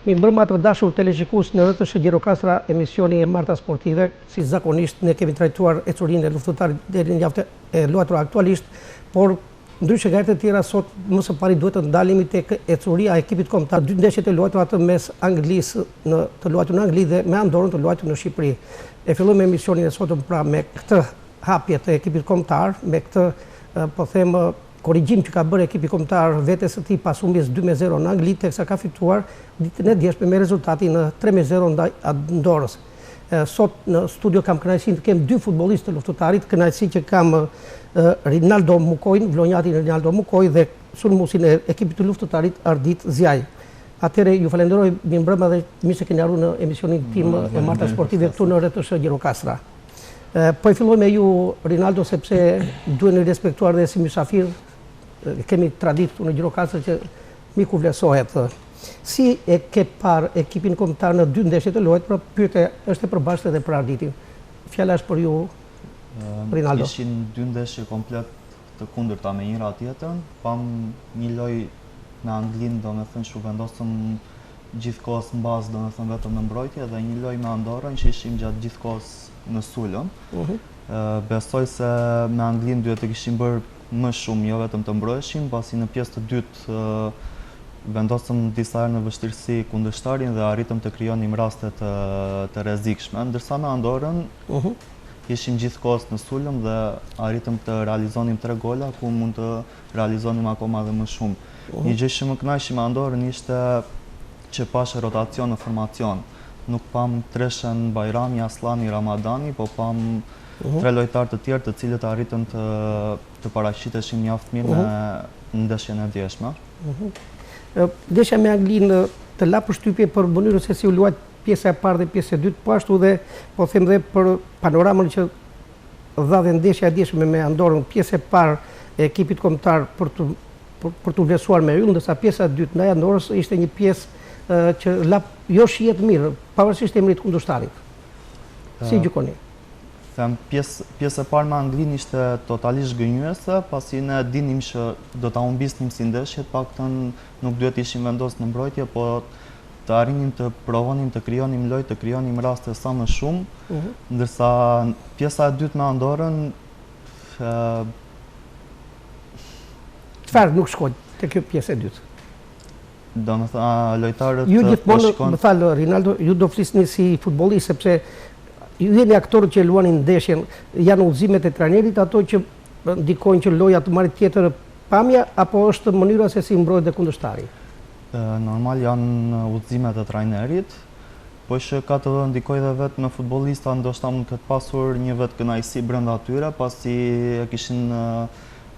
Mirëmbrëma të dashur televizikues në RTS Gjirokastra, emisioni e Marta Sportive, si zakonisht ne kemi trajtuar ecurinë e luftëtarit deri në javën e luajtur aktualisht, por ndryshe nga herët e tjera sot më së pari duhet të ndalemi tek ecuria e ekipit kombëtar, dy ndeshjet e luajtura atë mes Anglisë të luajtur në Angli dhe me Andorrën të luajtur në Shqipëri. E fillojmë emisionin e sotëm pra me këtë hapje të ekipit kombëtar, me këtë po them korrigjim që ka bërë ekipi kombëtar vetes së tij pas humbjes 2-0 në Angli, teksa ka fituar ditën e djeshme me rezultatin 3-0 ndaj Andorrës. Sot në studio kam kënaqësinë të kem dy futbollistë të luftëtarit, kënaqësi që kam Rinaldo Mukojin, vlonjatin Rinaldo Mukoj dhe sulmuesin e ekipit të luftëtarit Ardit Zjaj. Atëherë ju falenderoj mirëmbrëma dhe mirë se keni ardhur në emisionin tim e Marta Sportive këtu në RTS Gjirokastra. Po e filloj me ju Rinaldo sepse duhen respektuar dhe si mysafir, kemi traditë në Gjirokastra që miku vlerësohet. Si e ke parë ekipin kombëtar në dy ndeshjet e luajtura, pyetja është e përbashkët edhe për Arditin. Fjala është për ju, Rinaldo. Ishin dy ndeshje komplet të kundërta me njëra tjetrën, pam një lojë me Anglinë, domethënë që vendosëm gjithkohës në bazë, domethënë vetëm në mbrojtje, dhe një lojë me Andorrën që ishim gjatë gjithkohës në sulm. Besoj se me Anglinë duhet të kishim bërë më shumë, jo vetëm të mbrojeshim, pasi në pjesë të dytë vendosëm disa herë në vështirësi kundërshtarin dhe arritëm të krijonim raste të rrezikshme, ndërsa me Andorrën ishim gjithkohës në sulm dhe arritëm të realizonim 3 gola, ku mund të realizonim akoma dhe më shumë. Një gjë që më kënaqi me Andorrën ishte që pashe rotacion në formacion. Nuk pam Treshen, Bajrami, Aslani, Ramadani, po pam 3 lojtarë të tjerë të cilët arritën të paraqiteshin mjaft mirë në ndeshjen e djeshme. Ndeshja me Anglinë të la përshtypje për mënyrën se si u luajt pjesa e parë dhe pjesa e dytë, po ashtu dhe po them dhe për panoramën që dha dhe ndeshja e djeshme me Andorrën, pjesa e parë e ekipit kombëtar për të vlerësuar me yll, ndërsa pjesa e dytë ndaj Andorrës ishte një pjesë që la jo shihet mirë, pavarësisht emrit kundërshtarit. Si gjykoni? Pjesë e parë me Anglinë ishte totalisht gënjyese, pasi ne dinim që do ta humbisnim si ndeshje, paktën nuk duhet ishim vendosur në mbrojtje, po të arrinim të provonim të krijonim lojë, të krijonim raste sa më shumë, ndërsa pjesa e dytë me Andorrën çfarë nuk shkoi te kjo pjesë e dytë? Domethënë lojtarët ju gjithmonë, më fal Rinaldo, ju do flisni si futbollist sepse ju jeni aktorët që luanin ndeshjen, janë udhëzimet e trajnerit ato që ndikojnë që loja të marrë tjetër pamja, apo është mënyra se si mbrojt dhe kundërshtari? Normal janë udhëzimet e trajnerit, po që ka të ndikoj dhe vetë me futbollista, ndoshta mund këtë pasur një vetë kënaqësi brenda atyre, pasi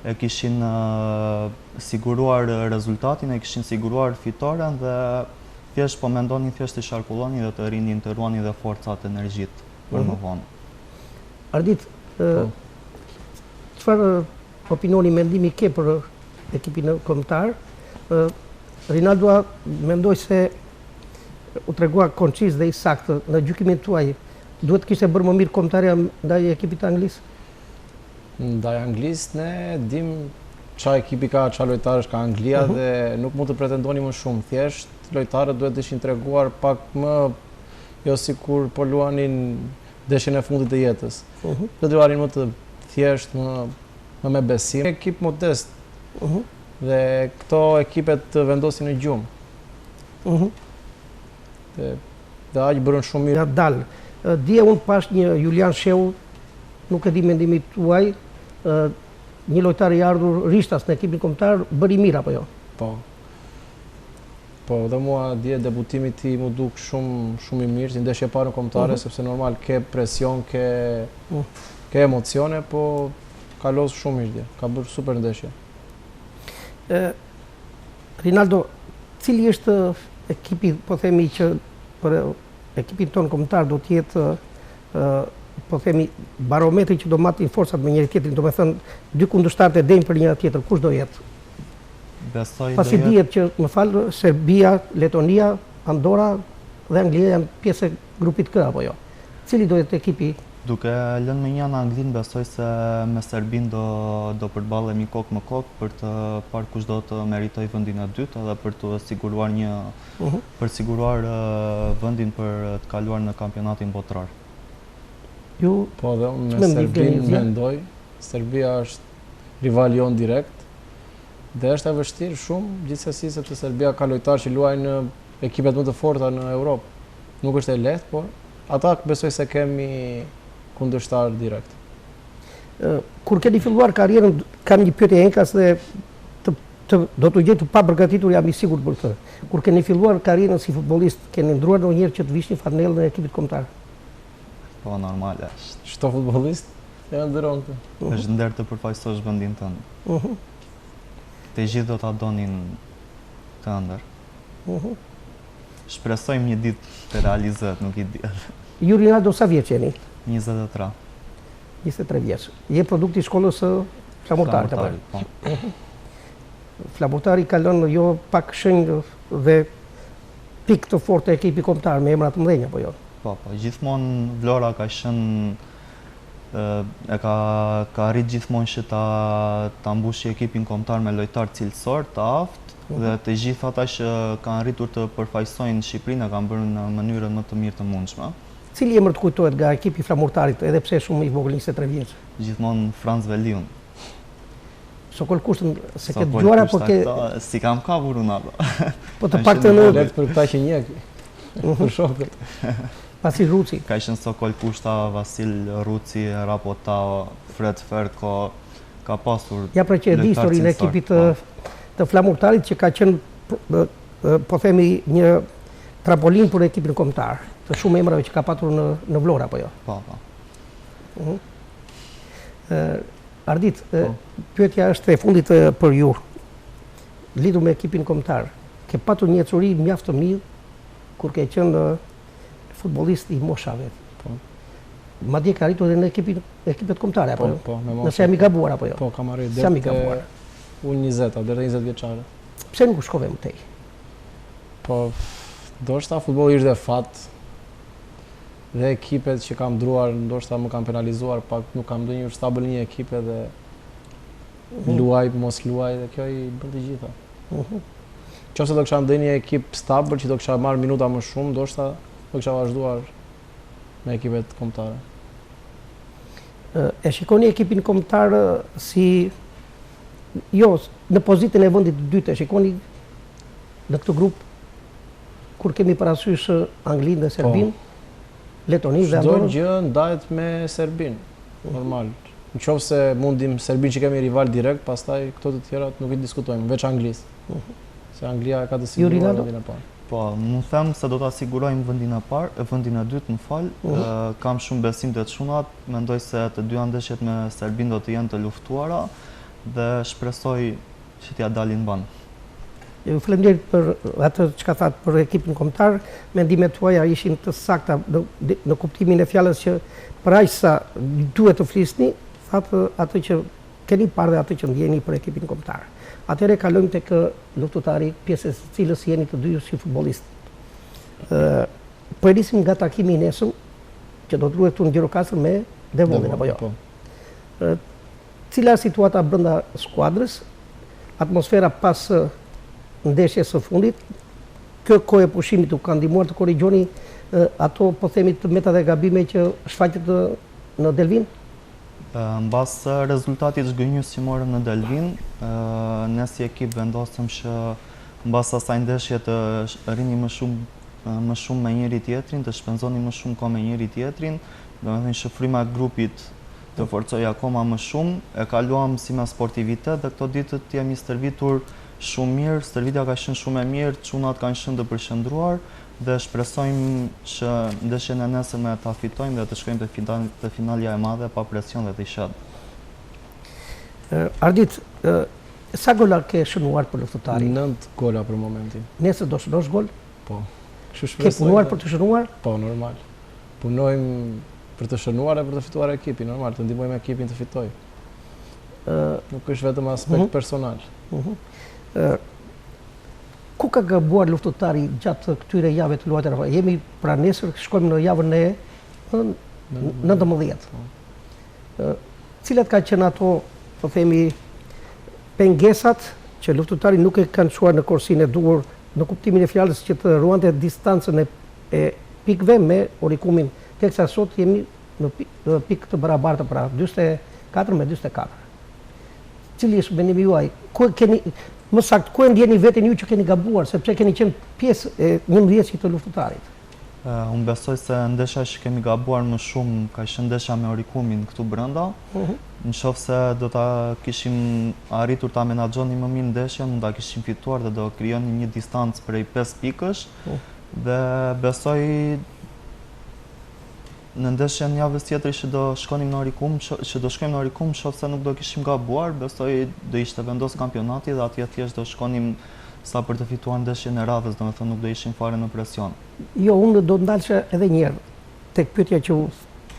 e kishin siguruar rezultatin, e kishin siguruar fitoren dhe thjesht po mendonin thjesht të sharkulloni dhe të rinin të ruani dhe forcat energjit për më vonë. Ardit, çfarë opinioni, mendimi ke për ekipin kombëtar? Rinaldo, mendoj se u tregua koncis dhe i saktë në gjykimin tuaj, duhet kishte bërë më mirë kombëtarja ndaj ekipit anglis? Ndaj Anglis ne dim çfarë ekipi ka, çfarë lojtarësh ka Anglia dhe nuk mund të pretendoni më shumë. Thjesht lojtarët duhet të ishin treguar pak më jo sikur po luanin ndeshjen e fundit të jetës. Do të luanin më të thjesht, më me besim. Ekip modest. Dhe këto ekipet të vendosin në gjumë. Dhe aq bërën shumë mirë. Dal. Dje unë pash një Julian Sheu, nuk e di mendimin tuaj, një lojtar i ardhur rishtas në ekipin kombëtar, bëri mirë apo jo? Po, dhe mua dje debutimi ti mu duk shumë i mirë, si ndeshje parë në kombëtare, sepse normal ke presion, ke emocione, po ka losë shumë mirë dje, ka bërë super ndeshje. Rinaldo, cili është ekipi, po themi që për ekipin tonë kombëtar do t'jetë po themi barometri që do matin forcat me njëri tjetrin, do me thënë dy kundërshtarët e denjë për njëra tjetër, kush do jetë? Pasi dihet që, më falë, Serbia, Letonia, Andorra dhe Anglia janë pjesë e grupit K, apo jo? Cili do jetë ekipi Duke lënë me një në Anglinë, besoj se me Serbin do përballemi kokë më kokë për të parë kush do të meritoj vendin e dytë edhe për të siguruar siguruar vendin për të kaluar në kampionatin botërar. Ju Po dhe unë me Serbin mendoj, Serbia është rival jon direkt dhe është e vështirë shumë, gjithsesi sepse Serbia ka lojtarë që luajnë në ekipet më të forta në Europë. Nuk është e lehtë, por ata besoj se kemi kundërshtar direkt. Kur keni filluar karrierën, kam një pyetje enkas dhe do të gjej të pa përgatitur, jam i sigurt për këtë. Kur keni filluar karrierën si futbollist, keni ndruar ndonjëherë që të vishni fanellën e ekipit kombëtar? Po normale është. Çdo futbollist e ndron këtë. Është nder të përfaqësosh vendin tënd. Të gjithë do ta donin të ëndër. Shpresojmë një ditë të realizohet, nuk i di. Ju Rinaldo sa vjeç jeni? 23. 23 vjeç. Je produkt i shkollës së Flamurtarit apo? Po. Flamurtari ka lënë jo pak shenjë dhe pikë të fortë e ekipi kombëtar me emra të mëdhenj apo jo? Po, gjithmonë Vlora ka ka arrit gjithmonë që ta mbushë ekipin kombëtar me lojtarë cilësor, të aftë, dhe të gjithë ata që kanë arritur të përfaqësojnë Shqipërinë e kanë bërë në mënyrën më të mirë të mundshme. Cili emër të kujtohet nga ekipi Flamurtarit, edhe pse shumë i vogël 23 vjeç? Gjithmonë Franz Veliun. Sokol kushtën se ke dëgjuar apo ke si kam kapur Ronaldo. Po të paktën Let për këta që njeh. Për shokët. Pasi Ruci. Ka qenë Sokol Kushta, Vasil Ruci, Rapota, Fred Ferko, ka pasur. Ja pra që e di historinë e ekipit të Flamurtarit që ka qenë po themi një trampolin për ekipin kombëtar, të shumë emrave që ka patur në Vlorë apo jo? Po. Ardit, pyetja është e fundit për ju. Lidhur me ekipin kombëtar, ke patur një ecuri mjaft të mirë kur ke qenë futbollist i moshave. Po. Madje ka arritur edhe në ekipet kombëtare apo jo? Po, me moshë. Nëse jam i gabuar apo jo? Po, kam arritur Se jam i gabuar. Unë 20, deri 20 vjeçare. Pse nuk shkove më tej? Po, ndoshta futbolli ishte fat. Dhe ekipet që kam ndruar, ndoshta më kanë penalizuar, pak nuk kam ndonjë stabil një ekipe dhe luaj, mos luaj dhe kjo i bën të gjitha. Qofse do kisha ndonjë një ekip stabil që do kisha marrë minuta më shumë, ndoshta do kisha vazhduar me ekipet kombëtare. E shikoni ekipin kombëtar si në pozitën e vendit të dytë, e shikoni në këtë grup kur kemi parasysh Anglinë dhe Serbinë, Letoni dhe Çdo Andorrën. gjë ndahet me Serbinë, normal. Nëse mundim Serbinë që kemi rival direkt, pastaj këto të tjerat nuk i diskutojmë, veç Anglisë. Se Anglia ka të siguruar vendin e parë. Po, mund them se do ta sigurojmë vendin e parë, vendin e dytë, më fal. Kam shumë besim te çunat, mendoj se të dyja ndeshjet me Serbinë do të jenë të luftuara dhe shpresoj që t'ja dalin ban. Ju faleminderit për atë që ka thatë për ekipin kombëtar. Mendimet tuaja ishin të sakta në kuptimin e fjalës që për aq sa duhet të flisni, thatë atë që keni parë dhe atë që ndjeni për ekipin kombëtar. Atëherë kalojmë tek luftëtari, pjesës së cilës jeni të dy si futbollist. Po e nisim nga takimi i nesëm, që do të luhet këtu në Gjirokastër me Devonën apo jo? Po. Cila situata brenda skuadrës, atmosfera pas ndeshjes së fundit, kjo kohë e pushimit u ka ndihmuar të korrigjoni ato po themi të metat e gabime që shfaqet në Delvin? Mbas rezultatit zgënjës që morëm në Delvin, ne si ekip vendosëm që mbas asaj ndeshje të rrini më shumë me njëri tjetrin, të shpenzoni më shumë kohë me njëri tjetrin, domethënë që fryma e grupit të forcoj akoma më shumë, e kaluam si me sportivitet dhe këto ditë të jemi stërvitur shumë mirë, stërvitja ka qenë shumë e mirë, çunat kanë qenë të përqendruar dhe shpresojmë që ndeshjen e nesërme ta fitojmë dhe të shkojmë te finalja e madhe pa presion dhe të qetë. Ardit, sa gola ke shënuar për luftëtarin? 9 gola për momentin. Nesër do shënosh gol? Po. Ke punuar për të shënuar? Po, normal. Punojmë për të shënuar e për të fituar ekipin, normal, të ndihmojmë ekipin të fitojë. Nuk është vetëm aspekt personal. Ku ka gabuar luftëtari gjatë këtyre javëve të luajtjeve? Jemi pra nesër shkojmë në javën e 19. Cilat ka qenë ato, po themi, pengesat që luftëtari nuk e kanë çuar në korsinë e duhur, në kuptimin e fjalës që të ruante distancën e pikëve me Orikumin, teksa sot jemi në pikë të barabarta, pra 44 me 44. Cili është mendimi juaj? Më saktë, ku e ndjeni veten ju që keni gabuar, sepse keni qenë pjesë e 11 të luftëtarit? Unë besoj se ndeshja që kemi gabuar më shumë ka qenë ndeshja me Orikumin këtu brenda. Në qoftë se do ta kishim arritur ta menaxhonim më mirë ndeshjen, mund ta kishim fituar dhe do krijonim një distancë prej 5 pikësh. Dhe besoj në ndeshjen javës tjetër që do shkonim në Orikum, nëse nuk do kishim gabuar, besoj do ishte vendos kampionati dhe atje thjesht do shkonim sa për të fituar ndeshjen e radhës, domethënë nuk do ishim fare në presion. Jo, unë do të ndalsha edhe një herë tek pyetja që u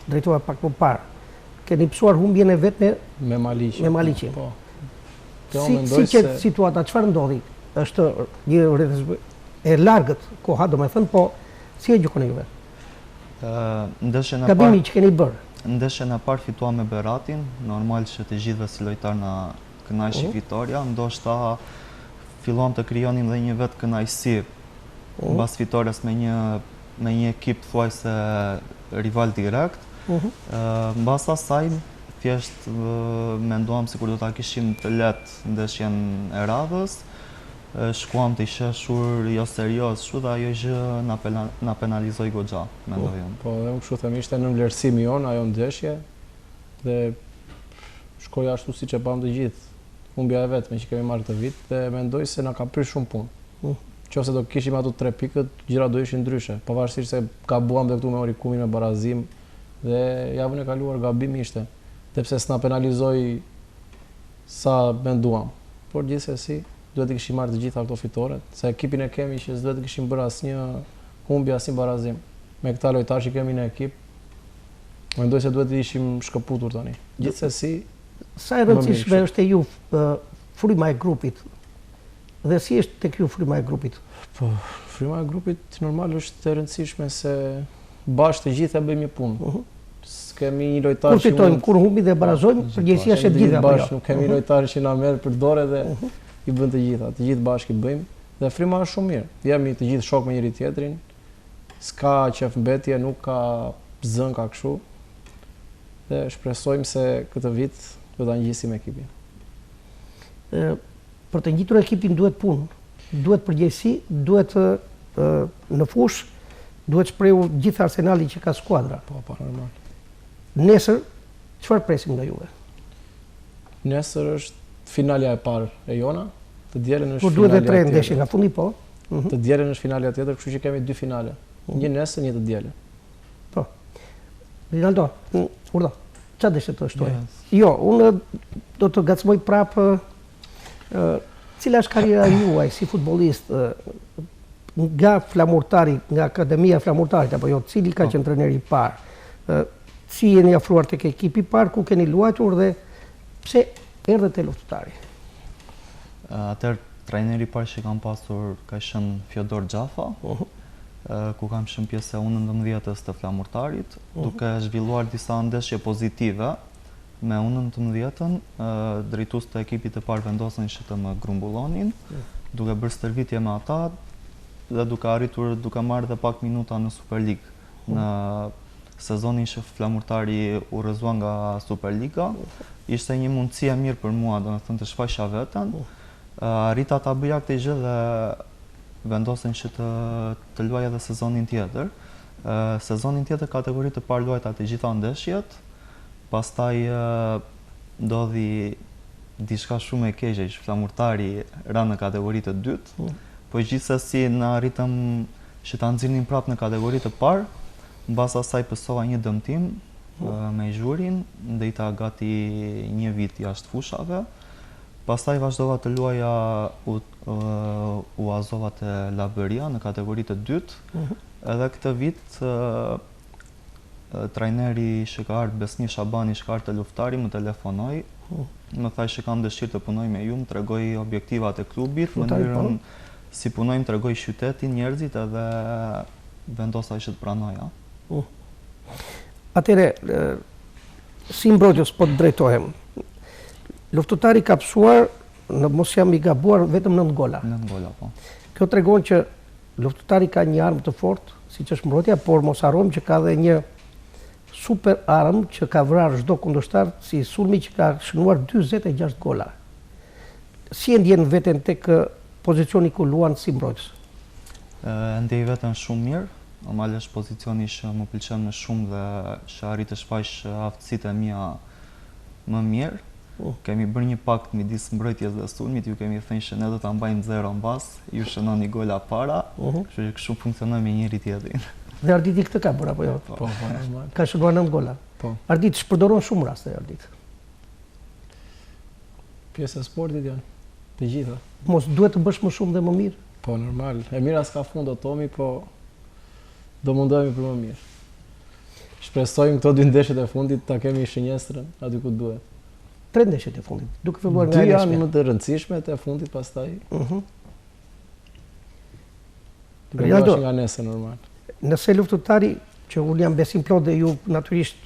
drejtova pak më parë. Keni pësuar humbjen e vet me Maliqin. Po. Si që situata, çfarë ndodhi? Është një rrethës e largët koha, domethënë, po si e gjykoni juve? Gabimi që keni bërë. Ndeshjen e parë fituam me Beratin, normal që të gjithëve si lojtar na kënaqi fitoria, ndoshta fillon të krijonim dhe një vetë kënaqësi mbas fitores me një ekip thuajse rival direkt. Mbas asaj thjesht menduam sikur do ta kishim të lehtë ndeshjen e radhës. Shkuam të qeshur jo serioz, kështu dhe ajo gjë na penalizoi goxha, mendoj unë. Po, dhe unë kështu them, ishte në vlerësimi jon ajo ndeshje dhe shkoi ashtu siç e pam të gjithë. Humbja e vetme që kemi marrë këtë vit dhe mendoj se na ka prish shumë punë. Nëse do kishim ato 3 pikët, gjërat do ishin ndryshe, pavarësisht se gabuam dhe këtu me Orikumin me barazim dhe javën e kaluar gabim ishte, sepse s'na penalizoi sa menduam. Por gjithsesi duhet të kishim marrë të gjitha këto fitoret, se ekipin e kemi që s'duhet të kishim bërë asnjë humbje, asnjë barazim. Me këta lojtarë që kemi në ekip, mendoj se duhet të ishim shkëputur tani. Gjithsesi, sa e rëndësishme është e ju fryma e grupit? Dhe si është tek ju fryma e grupit? Po, fryma e grupit normal është e rëndësishme se bashkë të gjithë e bëjmë një punë. Kemi një lojtar kur fitojmë, kur humbi dhe barazojmë, përgjegjësia është e gjithë apo jo? Nuk kemi lojtarë që na merr për dorë dhe i bën të gjitha, të gjithë bashkë i bëjmë dhe fryma është shumë mirë. Jemi të gjithë shok me njëri tjetrin. S'ka qef mbetje, nuk ka zën ka kështu. Dhe shpresojmë se këtë vit do ta ngjisim ekipin. Për të ngjitur ekipin duhet punë, duhet përgjegjësi, duhet në fushë, duhet shprehur gjithë arsenali që ka skuadra. Po, normal. Nesër, çfarë presim nga juve? Nesër është finalja e parë e jona, të dielën është finalja tjetër. Por duhet të 3 ndeshje nga fundi, po? Të dielën është finalja tjetër, kështu që kemi 2 finale. Një nesër, një të dielën. Po. Rinaldo, urdhë, çfarë dëshirë të shtoj? Jo, unë do të gacmoj prapë cila është karriera juaj si futbollist nga Flamurtari, nga Akademia Flamurtarit, apo jo, cili ka qenë trajneri i parë? Si jeni afruar tek ekipi i parë, ku keni luajtur dhe pse erdhët te luftëtari? Atëherë trajneri i parë që kam pasur ka qenë Fjodor Xhafa, ku kam qenë pjesë e U19-s të Flamurtarit, duke zhvilluar disa ndeshje pozitive me U19-ën, drejtues të ekipit të parë vendosën që të më grumbullonin, duke bërë stërvitje me ata dhe duke marrë dhe pak minuta në Superlig. Në sezonin që Flamurtari u rrëzua nga Superliga, ishte një mundësi e mirë për mua, domethënë të shfaqja veten. Arrita ta bëja këtë gjë dhe vendosën që të luaj edhe sezonin tjetër. Sezonin tjetër kategori të parë luajta të gjitha ndeshjet. Pastaj ndodhi diçka shumë e keqe që Flamurtari ra në kategori të dytë, po gjithsesi na arritëm që ta nxirrnim prapë në kategori të parë. Mbas asaj pësova një dëmtim me zhurin, ndejta gati një vit jashtë fushave. Pastaj vazhdova të luaja u azova te Labëria në kategori të dytë. Edhe këtë vit trajneri që ka ardhur Besni Shabani që ka ardhur te Luftari më telefonoi. Më tha që kam dëshirë të punoj me ju, më tregoi objektivat e klubit, mënyrën si punojmë, tregoi qytetin, njerëzit edhe vendosa që të pranoja. Atëre, si mbrojtës po të drejtohem, luftëtari ka pësuar, në mos jam i gabuar, vetëm 9 gola. 9 gola, po. Kjo tregon që luftëtari ka një armë të fortë, siç është mbrojtja, por mos harrojmë që ka dhe një super armë që ka vrarë çdo kundërshtar, si sulmi që ka shënuar 46 gola. Si e ndjen veten tek pozicioni ku luan si mbrojtës? Ndjej veten shumë mirë, normal është pozicioni që më pëlqen më shumë dhe që arrit të shfaq aftësitë e mia më mirë. Kemi bërë një pakt midis mbrojtjes dhe sulmit, ju kemi thënë që ne do ta mbajmë 0 mbas, ju shënoni gola para, kështu që kështu funksionojmë me njëri tjetrin. Dhe Arditi këtë ka bërë apo jo? Po, normal. Ka shënuar 9 gola. Po. Arditi shpërdoron shumë raste Arditi. Pjesë e sportit janë, të gjitha. Mos duhet të bësh më shumë dhe më mirë? Po, normal. E mira s'ka fund o Tomi, po do mundohemi për më mirë. Shpresojmë këto 2 ndeshjet e fundit ta kemi shënjestrën aty ku duhet. 3 ndeshjet e fundit, duke filluar nga 2 janë më të rëndësishme të fundit pastaj. Rinaldo, nga nesër normal. Nëse luftëtari, që unë jam besim plot dhe ju natyrisht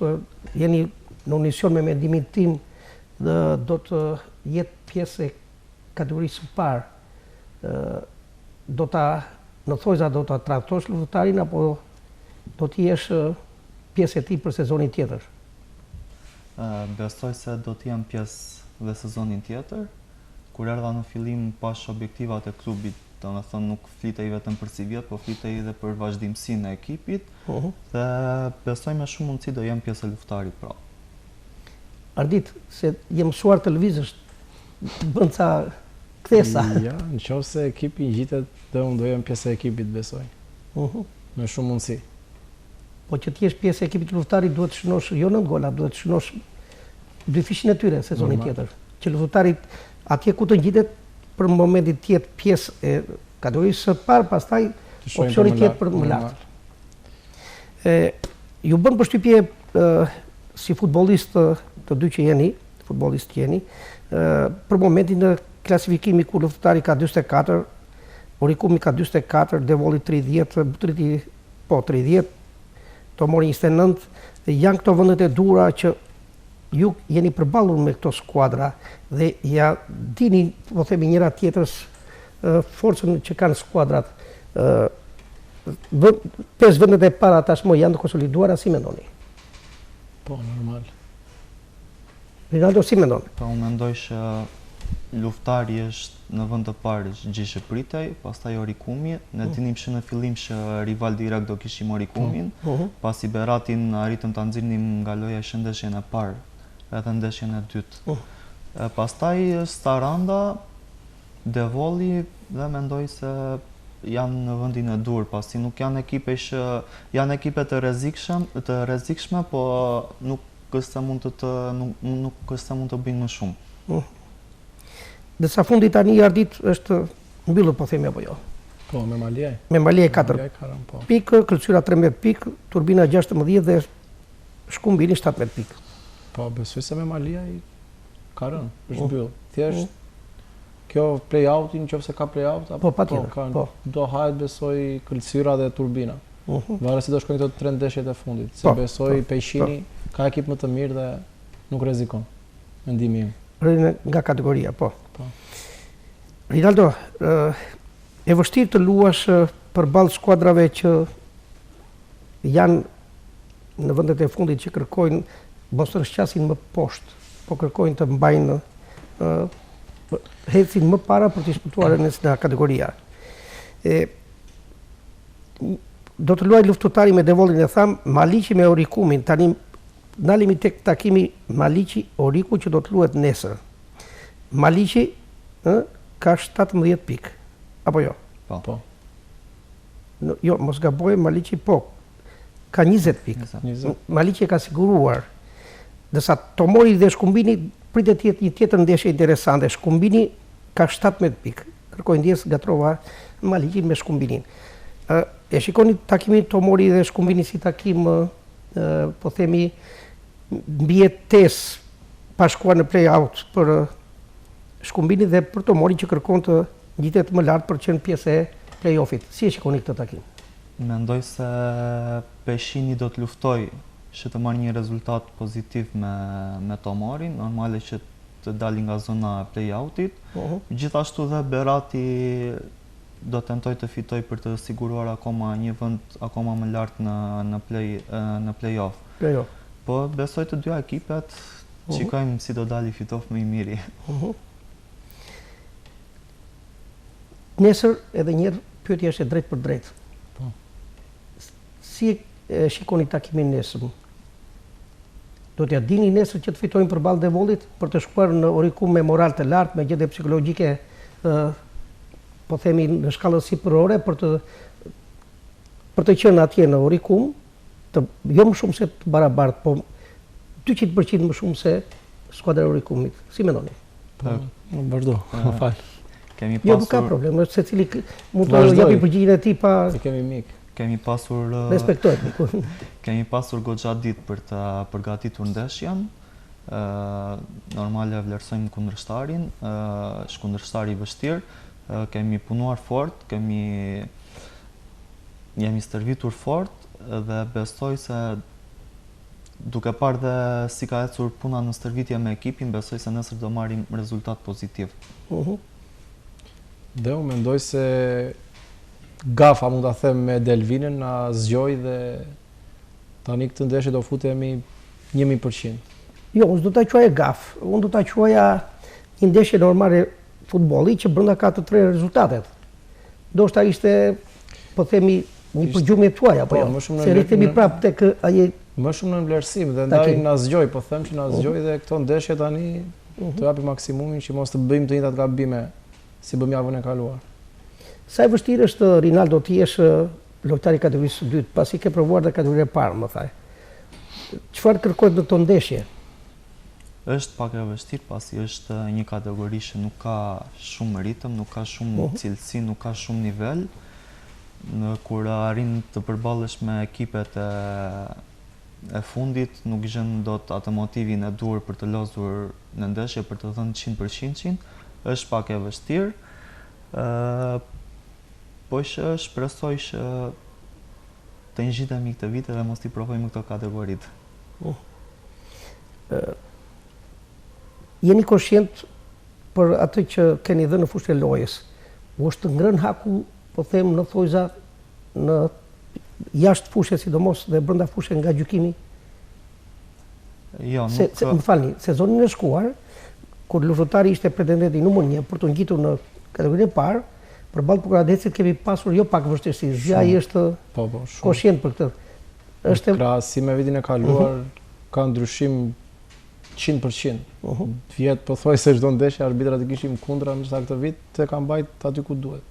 jeni në unision me mendimin tim dhe do të jetë pjesë e kategorisë së parë, do ta në thojza do ta tradhtosh luftëtarin apo do të jesh pjesë e tij për sezonin tjetër? Besoj se do të jem pjesë dhe sezonin tjetër. Kur erdha në fillim pash objektivat e klubit, domethënë nuk flitej vetëm për si vjet, po flitej edhe për vazhdimsinë e ekipit. Dhe besoj me shumë mundësi do jem pjesë e luftëtarit pra. Ardit, se je mësuar të lëvizësh, bën ca kthesa. Ja, nëse ekipi ngjitet, do jem pjesë e ekipit, besoj. Me shumë mundësi. Po që t'jesh pjesë e ekipit luftëtarit duhet të shënosh jo 9 gola, duhet të shënosh 2 fishin e tyre sezonin tjetër. Që luftëtarit atje ku të ngjitet për momentin të jetë pjesë e kategorisë së parë, pastaj opsioni tjetër për më lart. Ju bën përshtypje si futbollist të dy që jeni, futbollistë jeni, për momentin në klasifikimi ku luftëtari ka 44, Orikumi ka 44, Devoli 30, Butriti po 30, Tomori 29, janë këto vendet e dura që ju jeni përballur me këto skuadra dhe ja dini, po themi njëra tjetrës forcën që kanë skuadrat. 5 vendet e para tashmë janë të konsoliduara, si mendoni? Po, normal. Rinaldo, si mendon? Po, unë mendoj që luftari është në vend të parë Gjishë Pritej, pastaj Orikumi. Ne dinim që në fillim që rival direkt do kishim Orikumin, pasi Beratin arritëm ta nxirnim nga loja që ndeshjen e parë, edhe ndeshjen e dytë. Pastaj Staranda, Devoli dhe mendoj se janë në vendin e dur, pasi nuk janë ekipe që janë ekipe të rrezikshme, po nuk është se mund të bëjnë më shumë. Dhe sa fundi tani Ardit është mbyllur, po themi apo jo? Po, me Malijaj. Me Malijaj 4 pikë, Kërcyra 13 pikë, Turbina 16 dhe Shkumbini 17 pikë. Po, besoj se me Malijaj ka rënë, është mbyllur. Thjesht kjo play-outi, nëse ka play-out, po patjetër. Do hajt besoj Kërcyra dhe Turbina. Varet se do shkojnë këto 3 ndeshjet e fundit, se besoj Peshqini ka ekip më të mirë dhe nuk rrezikon. Mendimi im. Rënë nga kategoria, po. Rinaldo, e vështirë të luash përballë skuadrave që janë në vendet e fundit që kërkojnë mos të rrshqasin më poshtë, po kërkojnë të mbajnë hecin më para për të shpëtuar nga kategoria. Do të luaj luftëtari me Devolin, e tham, Maliqi me Orikumin, tani nalimi tek takimi Maliqi-Oriku që do të luhet nesër. Maliqi ka 17 pikë, apo jo? Po. Jo, mos gaboj, Maliqi po, ka 20 pikë. Maliqi ka siguruar. Dërsa Tomori dhe Shkumbini pritet të jetë një tjetër ndeshje interesante. Shkumbini ka 17 pikë. Kërkoj ndjes gatrova Maliqin me Shkumbinin. E shikoni takimin Tomori dhe Shkumbini si takim, po themi, mbietes pa shkuar në play-out për Shkumbini dhe për Tomori që kërkon të ngjitet më lart për të qenë pjesë e play-offit. Si e shikoni këtë takim? Mendoj se Peshqini do të luftoj që të marrë një rezultat pozitiv me Tomarin, normale që të dali nga zona e play-outit. Gjithashtu dhe Berati do tentoj të fitoj për të siguruar akoma një vend akoma më lart në play-off. Po besoj të dy ekipet, shikojmë si do dali fitof më i miri. Nesër edhe njërë pyetja është e drejt për drejt. Si e shikoni takimin nesër? Do t'ja dini nesër që të fitojmë përballë Devollit për të shkuar në Orikum me moral të lartë, me gjendje psikologjike, po themi në shkallën sipërore për të qenë atje në Orikum, jo më shumë se të barabartë, po 200% më shumë se skuadra e Orikumit. Si mendoni? Vazhdo, më fal. Jo, nuk ka problem, është secili mund të japi përgjigjen e tij pa. Kemi mik. Kemi pasur respektojmë. Kemi pasur goxha ditë për të përgatitur ndeshjen. Normale vlerësojmë kundërshtarin, është kundërshtar i vështirë. Kemi punuar fort, jemi stërvitur fort dhe besoj se duke parë dhe si ka ecur puna në stërvitje me ekipin, besoj se nesër do marrim rezultat pozitiv. Dhe unë mendoj se gafa mund ta them me Delvinën na zgjoj dhe tani këtë ndeshje do futemi 1000%. Jo, unë do ta quaja gaf, unë do ta quaja një ndeshje normale futbolli që brenda ka të tre rezultatet. Ndoshta ishte, po themi, një përgjumje tuaj apo jo? Se rritemi prapë tek ai më shumë në vlerësim dhe ndaj na zgjoj, po them që na zgjoj dhe këto ndeshje tani të japi maksimumin që mos të bëjmë të njëjtat gabime si bëm javën e kaluar. Sa e vështirë është Rinaldo të jesh lojtar i kategorisë së dytë, pasi ke provuar në kategorinë e parë, më thaj. Çfarë kërkohet në këto ndeshje? Është pak e vështirë pasi është një kategori që nuk ka shumë ritëm, nuk ka shumë cilësi, nuk ka shumë nivel. Kur arrin të përballesh me ekipet e fundit, nuk gjen dot atë motivin e duhur për të lozur në ndeshje, për të dhënë 100%, është pak e vështirë. Po që shpresoj që të ngjitemi këtë vit dhe mos t'i provojmë këto kategoritë. Jeni konshient për atë që keni dhënë në fushën e lojës. U është ngrënë haku, po them, në thojza, në jashtë fushës, sidomos dhe brenda fushës nga gjykimi? Jo, nuk... Më falni, sezonin e shkuar, kur luftëtari ishte pretendenti numër 1 për të ngjitur në kategorinë e parë, përballë Pukradecit kemi pasur jo pak vështirësi. Ai është konshient për këtë. Është krahasim me vitin e kaluar, ka ndryshim 100%. Vjet pothuajse se çdo ndeshje arbitrat i kishim kundra, ndërsa këtë vit të ka mbajt aty ku duhet.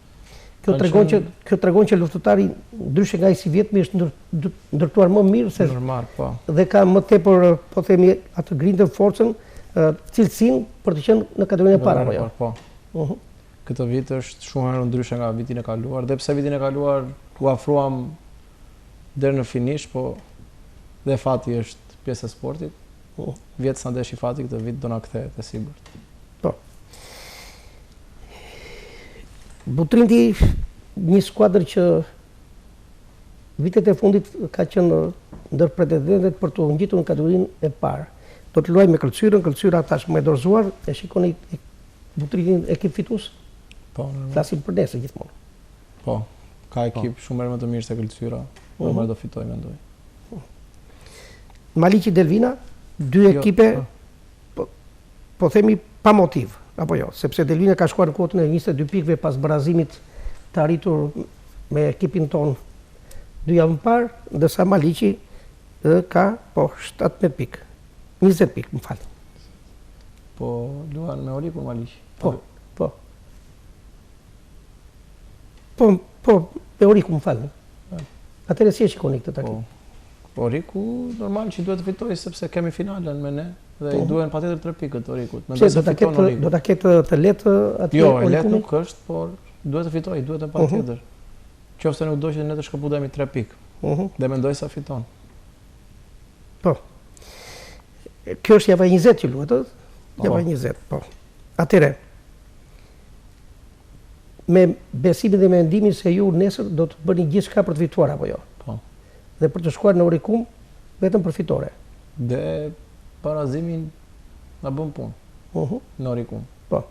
Kjo tregon që luftëtari ndryshe nga ai si vjetmi është ndërtuar më mirë se normal, po. Dhe ka më tepër, po themi, atë grindën, forcën, cilësinë për të qenë në kategorinë e parë apo jo? Po. Këtë vit është shumë herë ndryshe nga vitin e kaluar, dhe pse vitin e kaluar u afruam deri në finish, po dhe fati është pjesë e sportit. Vjetë sa ndeshi fati, këtë vit do na kthehet e sigurt. Po. Butrindi, një skuadër që vitet e fundit ka qenë ndër pretendentët për të ngjitur në kategorinë e parë. Do të luajë me Kërcyrën, Kërcyra tashmë e dorëzuar, e shikoni Butrindin ekip fitues? Po, flasim për nesër gjithmonë. Po, ka ekip shumë herë më të mirë se Kërcyra, normal do fitojë mendoj. Maliqi Delvina, dy ekipe, po themi pa motiv, apo jo, sepse Delvina ka shkuar në kotën e 22 pikëve pas barazimit të arritur me ekipin ton 2 javë më parë, ndërsa Maliqi ka 17 pikë, 20 pikë, më falni. Po luan me Oriku Maliqi? Po. Po, me Oriku më falni. Atëherë si e shikoni këtë takim? Oriku normal që duhet të fitojë sepse kemi finalen me ne dhe i duhen patjetër 3 pikët Orikut. Mendoj se fiton Oriku. Do ta ketë të lehtë atje Orikut? Jo, lehtë nuk është, por duhet të fitojë, duhet të patjetër. Qofse nuk do që ne të shkëputemi 3 pikë. Dhe mendoj se fiton. Po. Kjo është java 20 që luhet, java 20, po. Atëherë, me besimin dhe me mendimin se ju nesër do të bëni gjithçka për të fituar apo jo? Dhe për të shkuar në Orikum vetëm përfitore. Dhe barazimin na bën punë. Në Orikun. Po.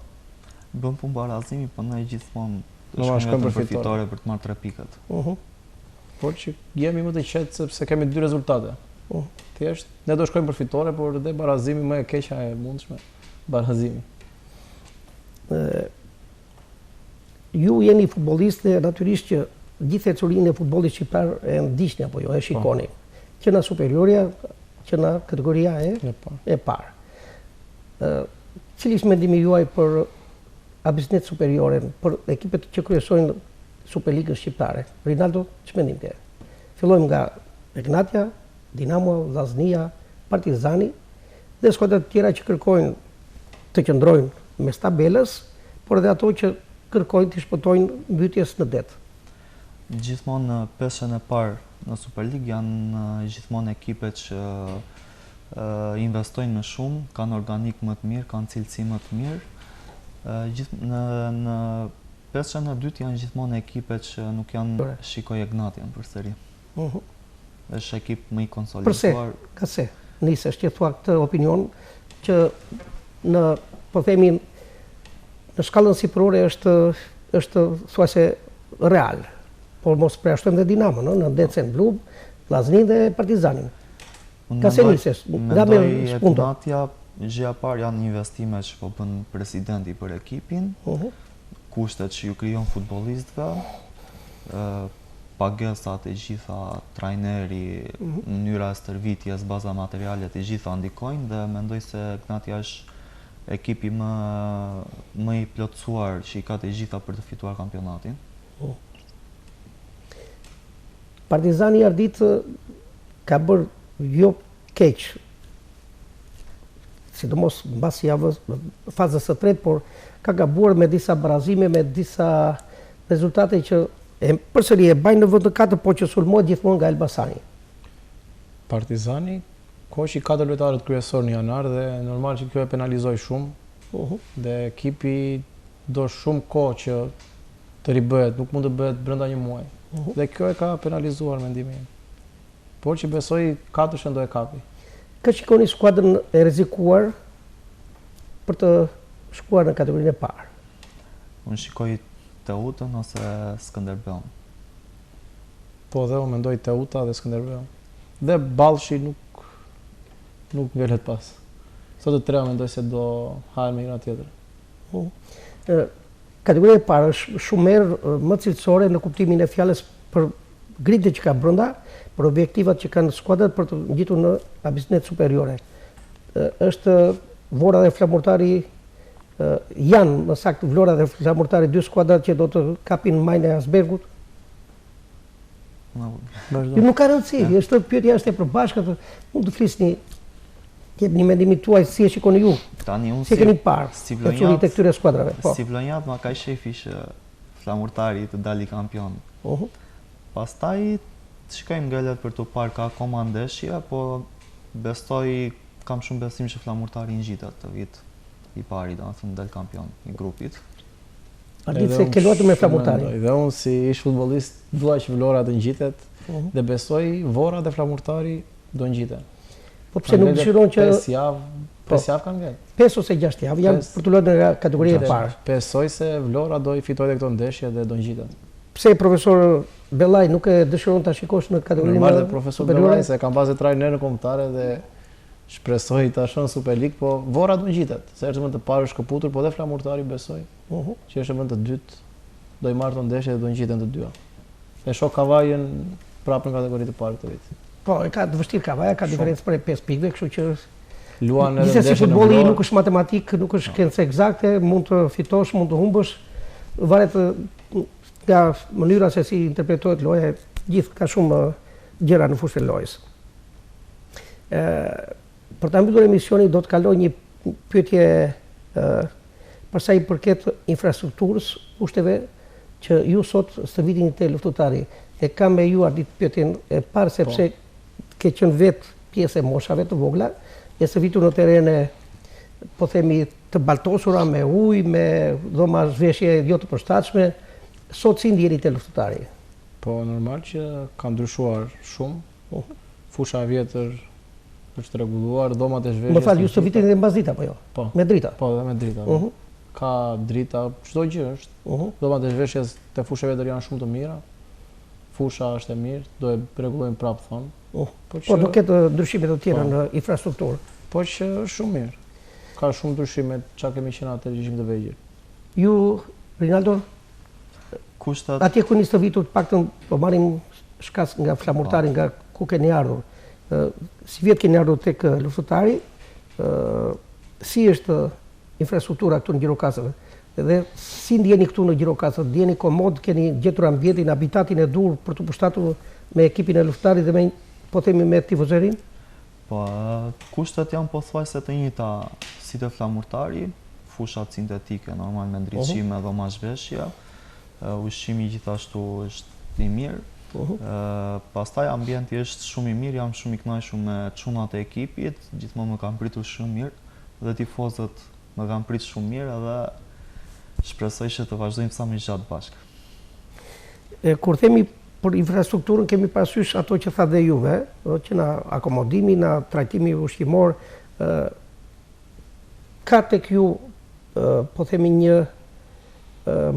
Bën punë barazimi, po ne gjithmonë shkojmë për fitore për të marrë 3 pikat. Por që jemi më të qetë sepse kemi 2 rezultate. Thjesht ne do shkojmë për fitore, por dhe barazimi më e keqja e mundshme. Barazimi. Ju jeni futbollistë, natyrisht që gjithë ecurinë e futbollit shqiptar e ndiqni apo jo, e shikoni. Që na superioria, që na kategoria e parë. Cili është mendimi juaj për Abisnet Superiore, për ekipet që kryesojnë Superligën shqiptare? Rinaldo, që mendim ke? Fillojmë nga Egnatia, Dinamo, Vllaznia, Partizani dhe skuadrat tjera që kërkojnë të qëndrojnë mes tabelës, por edhe ato që kërkojnë të shpëtojnë mbytjes në det. Gjithmonë në peshën e parë në Superligë janë gjithmonë ekipet që investojnë më shumë, kanë organik më të mirë, kanë cilësi më të mirë. Në peshën e dytë janë gjithmonë ekipet që nuk janë shikoj Egnatian përsëri. Është ekip më i konsoliduar. Përse? Ka se? Nisesh që thua këtë opinion që në, po themi, në shkallën sipërore është thuajse real, por mos përjashtojmë dhe Dinamo, në Decen Blub, Vllaznin dhe Partizanin. Ka se nisesh? Mendoj Egnatia, gjëja parë janë investimet që po bën presidenti për ekipin, kushtet që ju krijon futbollistëve, pagesat e gjitha, trajneri, mënyra e stërvitjes, baza materiale të gjitha ndikojnë dhe mendoj se Egnatia është ekipi më i plotësuar që i ka të gjitha për të fituar kampionatin. Partizani Ardit ka bërë jo keq, sidomos mbas javës, fazës së tretë, por ka gabuar me disa barazime, me disa rezultate që përsëri e bajnë në vend të katër, po që sulmohet gjithmonë nga Elbasani. Partizani koshi 4 lojtarët kryesor në janar dhe normal që kjo e penalizoi shumë. Dhe ekipi do shumë kohë që të ribëhet, nuk mund të bëhet brenda një muaji. Dhe kjo e ka penalizuar mendimin. Por që besoj 4 shëndo e kapi. Ka shikoni skuadrën e rrezikuar për të shkuar në kategorinë e parë? Unë shikoj Teutën ose Skënderbeun. Po dhe unë mendoj Teuta dhe Skënderbeun. Dhe Ballshi nuk ngelet pas. Sot të treja mendoj se do hajnë me njëra tjetër. Kategoria e parë është shumë më cilësore në kuptimin e fjalës për gritjet që ka brenda, për objektivat që kanë skuadrat për të ngjitur në Abisnet Superiore. Është Vlora dhe Flamurtari janë, më saktë, Vlora dhe Flamurtari, 2 skuadrat që do të kapin majën e Asbergut? Nuk ka rëndësi, është pyetja është e përbashkët, mund të flisni, jepni mendimin tuaj si e shikoni ju. Si e keni parë ecurit e këtyre skuadrave? Si vlonjat ma ka shefi që Flamurtari të dali kampion. Pastaj shikojmë ngelet për të parë ka akoma ndeshje, po kam shumë besim që Flamurtari ngjitet të vit i pari, do të thënë del kampion i grupit. Ardit se ke luajtur me Flamurtari. Dhe unë si ish futbollist dua që Vlora të ngjitet dhe besoj Vora dhe Flamurtari do ngjiten. Po pse nuk dëshiron që 5 javë kanë ngel. 5 ose 6 javë janë për të luajtur nga kategoria e parë. Besoj se Vlora do i fitojë këto ndeshje dhe do ngjiten. Pse profesor Bellaj nuk e dëshiron ta shikosh në kategorinë e parë? Profesor Bellaj se ka bazë trajner në kombëtare dhe shpresoj ta shoh Superligë, po Vora do ngjitet. Se është vend të parë shkëputur, po dhe Flamurtari besoj që është vend të dytë do i marrë të ndeshje dhe do ngjiten të dyja. E shoh Kavajën prapë në kategorinë e parë këtë vit. Po, e ka të vështirë Kavaja, ka diferencë për 5 pikëve, kështu që luan edhe ndeshje. Si futbolli nuk është matematik, nuk është shkencë eksakte, mund të fitosh, mund të humbësh, varet nga mënyra se si interpretohet loja, gjithë ka shumë gjëra në fushën e lojës. Për ta mbyllur emisionin do të kaloj një pyetje për sa i përket infrastrukturës, kushteve që ju sot stërvitni te luftëtari. E kam me ju Ardit pyetjen e parë sepse ke qenë vetë pjesë e moshave të vogla, e stërvitur në terrene, po themi, të baltosura me ujë, me dhoma zhveshje jo të përshtatshme. Sot si ndjeni te luftëtari? Po normal që ka ndryshuar shumë. Fusha e vjetër është rregulluar, dhomat e zhveshjes. Më fal, ju së vitin dhe mbas drita apo jo? Po. Me drita. Po, dhe me drita. Ka drita, çdo gjë është. Dhomat e zhveshjes te fusha e vjetër janë shumë të mira. Fusha është e mirë, do e rregullojmë prapë thonë. Po do ketë ndryshime të tjera në infrastrukturë. Po që është shumë mirë. Ka shumë ndryshime çka kemi qenë atë gjishim të vegjël. Ju, Rinaldo, kushtat atje ku nis të vitur të paktën po marrim shkas nga flamurtari, nga ku keni ardhur. Si vjet keni ardhur tek luftëtari, si është infrastruktura këtu në Gjirokastër? Dhe si ndjeni këtu në Gjirokastër? Ndjeni komod, keni gjetur ambientin, habitatin e dur për të përshtatur me ekipin e luftëtarit dhe me, po themi, me tifozërin? Po, kushtet janë pothuajse të njëjta si të flamurtari, fushat sintetike, normal me ndriçime, dhoma zhveshje, ushqimi gjithashtu është i mirë. Pastaj ambienti është shumë i mirë, jam shumë i kënaqur me çunat e ekipit, gjithmonë më kanë pritur shumë mirë dhe tifozët më kanë pritur shumë mirë edhe shpresoj që të vazhdojmë sa më gjatë bashkë. Kur themi për infrastrukturën, kemi parasysh ato që tha dhe juve, që na akomodimi, na trajtimi ushqimor, ka tek ju, po themi, një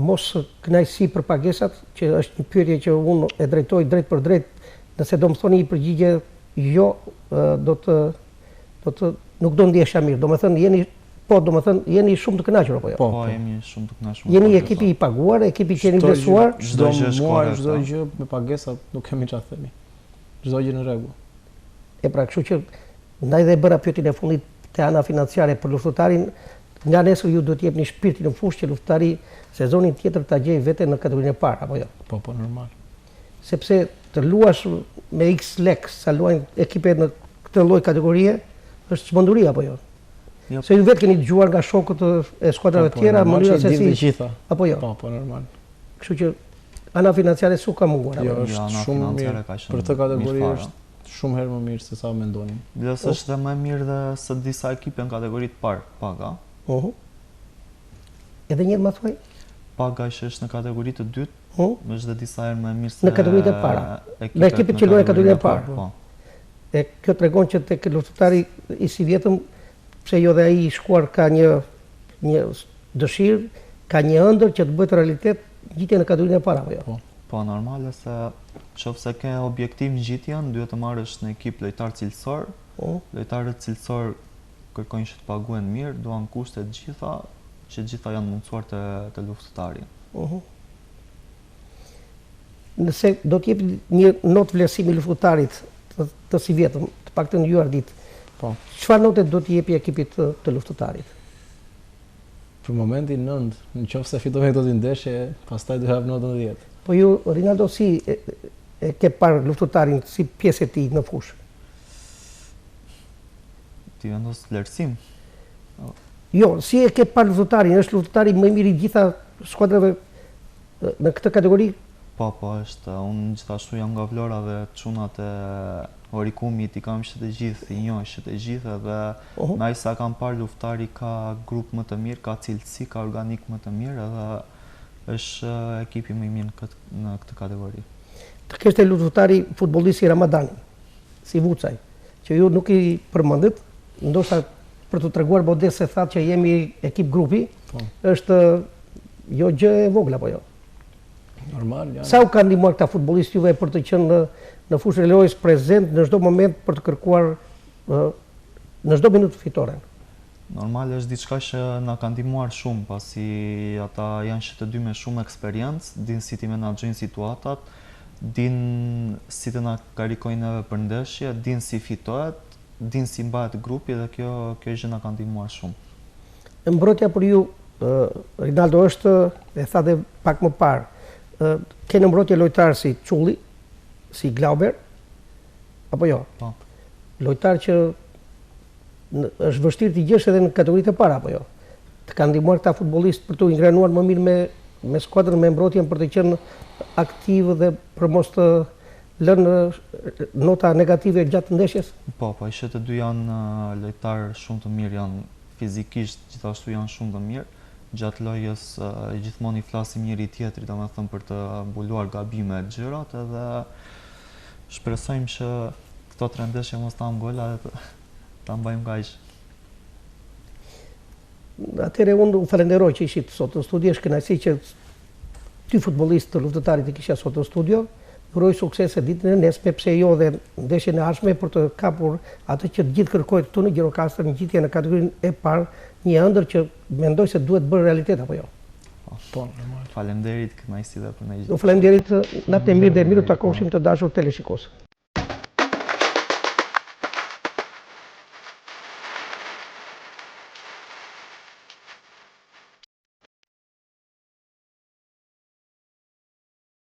mos kënaqësi për pagesat, që është një pyetje që unë e drejtoj drejt për drejt, nëse do më thoni një përgjigje jo, nuk do ndjesha mirë. Do më thënë, jeni shumë të kënaqur apo jo? Po, jemi shumë të kënaqur. Jeni ekipi i paguar, ekipi që jeni vlerësuar? Çdo muaj, çdo gjë me pagesat nuk kemi çfarë themi. Çdo gjë në rregull. Pra, kështu që ndaj dhe bëra pyetjen e fundit te ana financiare për luftëtarin, nga nesër ju duhet jepni shpirtin në fushë që luftëtari sezonin tjetër ta gjejë veten në kategorinë e parë apo jo? Po, normal. Sepse të luash me X lek sa luajnë ekipe në këtë lloj kategorie është çmenduri apo jo? Se ju vetë keni dëgjuar nga shokët e skuadrave tjera mënyra se si apo jo? Po, normal. Kështu që ana financiare s'u ka munguar. Jo, është shumë mirë. Për këtë kategori është shumë herë më mirë se sa mendonin. Plus është dhe më mirë dhe se disa ekipe në kategoritë parë paga. Edhe një herë më thuaj? Paga që është në kategori të dytë, është dhe disa herë më mirë se në kategoritë e para. Në ekipet që luajnë në kategorinë e parë. E kjo tregon që tek luftëtari i si vjetëm, pse jo dhe ai i shkuar ka një dëshirë, ka një ëndër që të bëhet realitet gjitje në kategorinë e parë apo jo? Po, normale se nëse ke objektiv ngjitjen, duhet të marrësh në ekip lojtar cilësor. Lojtarët cilësor kërkojnë që të paguhen mirë, duan kushtet gjitha, që gjitha janë mundësuar të luftëtari. Nëse do t'jep një notë vlerësimi luftëtarit të si vjetëm, të paktën ju ardit, çfarë note do t'i jepi ekipit të luftëtarit? Për momentin 9, nëse fitojmë këto ndeshje, pastaj do jap notën 10. Po ju, Rinaldo, si e ke parë luftëtarin si pjesë e tij në fushë? Ti vendos vlerësim. Jo, si e ke parë luftëtarin? Është luftëtari më i miri i gjitha skuadrave në këtë kategori? Po, është. Unë gjithashtu jam nga Vlora dhe çunat e Orikumit i kam që të gjithë, i njoh që të gjithë dhe me aq sa kam parë luftari ka grup më të mirë, ka cilësi, ka organik më të mirë edhe është ekipi më i mirë në këtë kategori. Të kështë e luftari futbollisti Ramadani, si Vucaj, që ju nuk i përmendët, ndoshta për të treguar modest se thatë që jemi ekip grupi, është jo gjë e vogla apo jo? Normal, janë. Sa u kanë ndihmuar këta futbollistë juve për të qenë në fushën e lojës prezent në çdo moment për të kërkuar në çdo minutë fitoren? Normal është diçka që na ka ndihmuar shumë, pasi ata janë që të dy me shumë eksperiencë, dinë si të menaxhojnë situatat, dinë si të na karikojnë neve për ndeshje, dinë si fitohet, dinë si mbahet grupi dhe kjo gjë na ka ndihmuar shumë. Mbrojtja për ju, Rinaldo, është, e tha dhe pak më parë, ke në mbrojtje lojtarë si Çulli, si Glauber, apo jo? Po. Lojtar që është vështirë t'i gjesh edhe në kategoritë e para, apo jo? Të kanë ndihmuar këta futbollistë për të ingranuar më mirë me skuadrën, me mbrojtjen për të qenë aktiv dhe për mos të lënë nota negative gjatë ndeshjes? Po, që të dy janë lojtarë shumë të mirë, janë fizikisht gjithashtu janë shumë të mirë. Gjatë lojës gjithmonë i flasim njëri tjetrit, domethënë për të mbuluar gabimet, gjërat, edhe shpresojmë që këto 3 ndeshje mos ta gola dhe ta mbajmë kaq. Atëherë unë falenderoj që ishit sot në studio, është kënaqësi që ty futbollist të luftëtarit i kisha sot në studio. Uroj suksese ditën e nesme, pse jo dhe ndeshjen e ardhshme për të kapur atë që të gjithë kërkojnë këtu në Gjirokastër, në ngjitje në kategorinë e parë, një ëndër që mendoj se duhet bërë realitet apo jo. Po, Faleminderit, kënaqësi dhe për ne. Ju falenderit, natë e mirë dhe mirë të takoshim të dashur teleshikues.